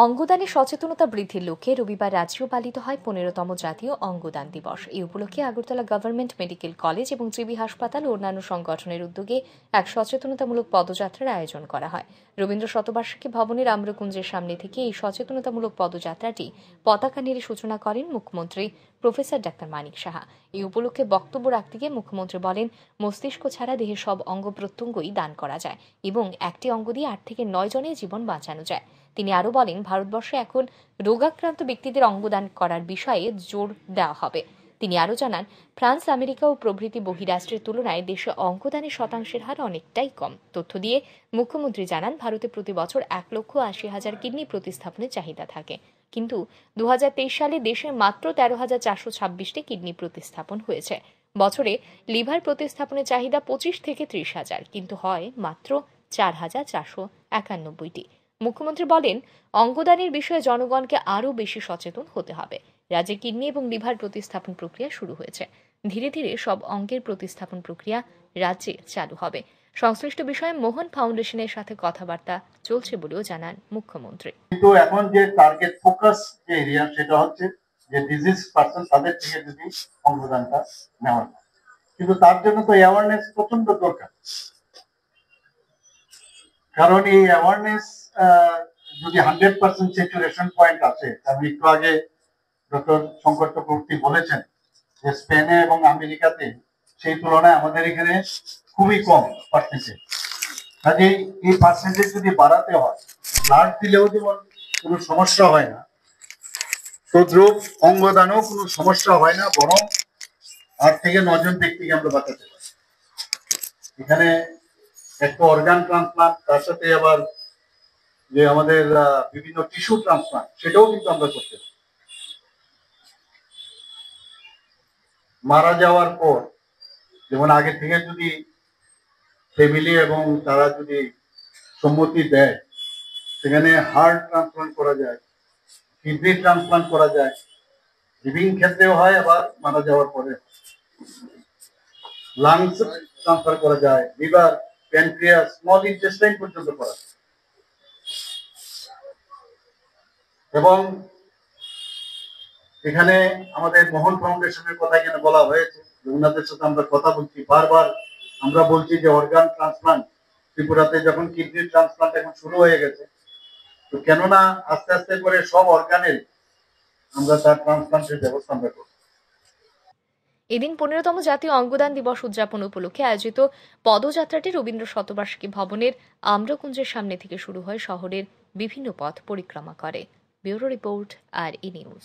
অঙ্গদানে সচেতনতা বৃদ্ধির লক্ষ্যে রবিবার রাজ্যেও পালিত হয় 15তম জাতীয় অঙ্গদান দিবস। এই উপলক্ষে আগরতলা গভর্নমেন্ট মেডিকেল কলেজ এবং জিবি হাসপাতাল ও অন্যান্য সংগঠনের উদ্যোগে এক সচেতনতামূলক পদযাত্রার আয়োজন করা হয়। রবীন্দ্র শতবার্ষিকী ভবনের আম্রকুঞ্জের সামনে থেকে এই সচেতনতামূলক পদযাত্রাটি পতাকা নেড়ে সূচনা করেন মুখ্যমন্ত্রী প্রফেসর ডাক্তার মানিক সাহা। এই উপলক্ষে বক্তব্য রাখতে গিয়ে মুখ্যমন্ত্রী বলেন, মস্তিষ্ক ছাড়া দেহের সব অঙ্গ প্রত্যঙ্গই দান করা যায় এবং একটি অঙ্গ দিয়ে 8 থেকে 9 জনের জীবন বাঁচানো যায়। তিনি আরও বলেন, ভারতবর্ষে এখন রোগাক্রান্ত ব্যক্তিদের অঙ্গদান করার বিষয়ে জোর দেওয়া হবে। তিনি আরও জানান, ফ্রান্স, আমেরিকা ও প্রভৃতি বহিরাষ্ট্রের তুলনায় দেশে অঙ্গদানের শতাংশের হার অনেকটাই কম। তথ্য দিয়ে মুখ্যমন্ত্রী জানান, ভারতে প্রতি বছর 1,80,000 কিডনি প্রতিস্থাপনের চাহিদা থাকে, কিন্তু 2023 সালে দেশে মাত্র 13,426টি কিডনি প্রতিস্থাপন হয়েছে। বছরে লিভার প্রতিস্থাপনের চাহিদা 25 থেকে 30,000, কিন্তু হয় মাত্র 4,491টি। মুখ্যমন্ত্রী বলেন, অঙ্গদানের বিষয়ে জনগণকে আরও বেশি সচেতন হতে হবে। রাজ্যে কিডনি এবং লিভার প্রতিস্থাপন প্রক্রিয়া শুরু হয়েছে। ধীরে ধীরে সব অঙ্গের প্রতিস্থাপন প্রক্রিয়া রাজ্যে চালু হবে। সংশ্লিষ্ট বিষয়ে মোহন ফাউন্ডেশনের সাথে কথাবার্তা চলছে বলেও জানান মুখ্যমন্ত্রী। কিন্তু এখন যে টার্গেট ফোকাস যে এরিয়া, সেটা হচ্ছে যে ডিজিজ পার্সন, তাদের থেকে যদি অঙ্গদানটা নেওয়া যায়। কিন্তু তার জন্য তো অ্যাওয়ারনেস প্রচন্ড দরকার। কারণ এই অ্যাওয়ারনেস যদি 100% স্যাচুরেশন পয়েন্ট আছে, আমি একটু আগে ডক্টর শঙ্কর চক্রবর্তী বলেছেন যে স্পেনে এবং আমেরিকাতে সেই তুলনায় আমাদের এখানে খুবই কম পার্সেন্টেজ। কাজেই এই পার্সেন্টেজ যদি বাড়াতে হয়, ব্লাড দিলেও যেমন কোনো সমস্যা হয় না, তদ্রূপ অঙ্গদানও কোনো সমস্যা হয় না, বরং 8 থেকে 9 জন ব্যক্তিকে আমরা বাঁচাতে পারি। এখানে একটা অর্গান ট্রান্সপ্লান্ট, তার সাথে আবার যে আমাদের বিভিন্ন টিস্যু ট্রান্সপ্লান্ট, সেটাও কিন্তু আমরা করতে পারি। মারা যাওয়ার পর যেমন আগে থেকে যদি ফ্যামিলি এবং তারা যদি সম্মতি দেয়, সেখানে হার্ট ট্রান্সপ্লান্ট করা যায়, কিডনি ট্রান্সপ্লান্ট করা যায়, লিভিং ক্ষেত্রেও হয়, আবার মারা যাওয়ার পরে লাংস ট্রান্সফার করা যায়, লিভার, প্যানক্রিয়াস, স্মল ইন্টেস্টাইন পর্যন্ত করা যায়। এবং এখানে আমাদের মোহন ফাউন্ডেশনের কথা এখানে বলা হয়েছে, ওনাদের সাথে আমরা কথা বলছি, বারবার আমরা বলছি যে অর্গান ট্রান্সপ্লান্ট ত্রিপুরাতে যখন কিডনি ট্রান্সপ্লান্ট এখন শুরু হয়ে গেছে, তো কেননা আস্তে আস্তে করে সব অর্গানের আমরা তার ট্রান্সপ্লান্টের ব্যবস্থা আমরা করব। এদিন 15তম জাতীয় অঙ্গদান দিবস উদযাপন উপলক্ষে আয়োজিত পদযাত্রাটি রবীন্দ্র শতবার্ষিকী ভবনের আম্রকুঞ্জের সামনে থেকে শুরু হয় শহরের বিভিন্ন পথ পরিক্রমা করে। ব্যুরো রিপোর্ট, আর ই নিউজ।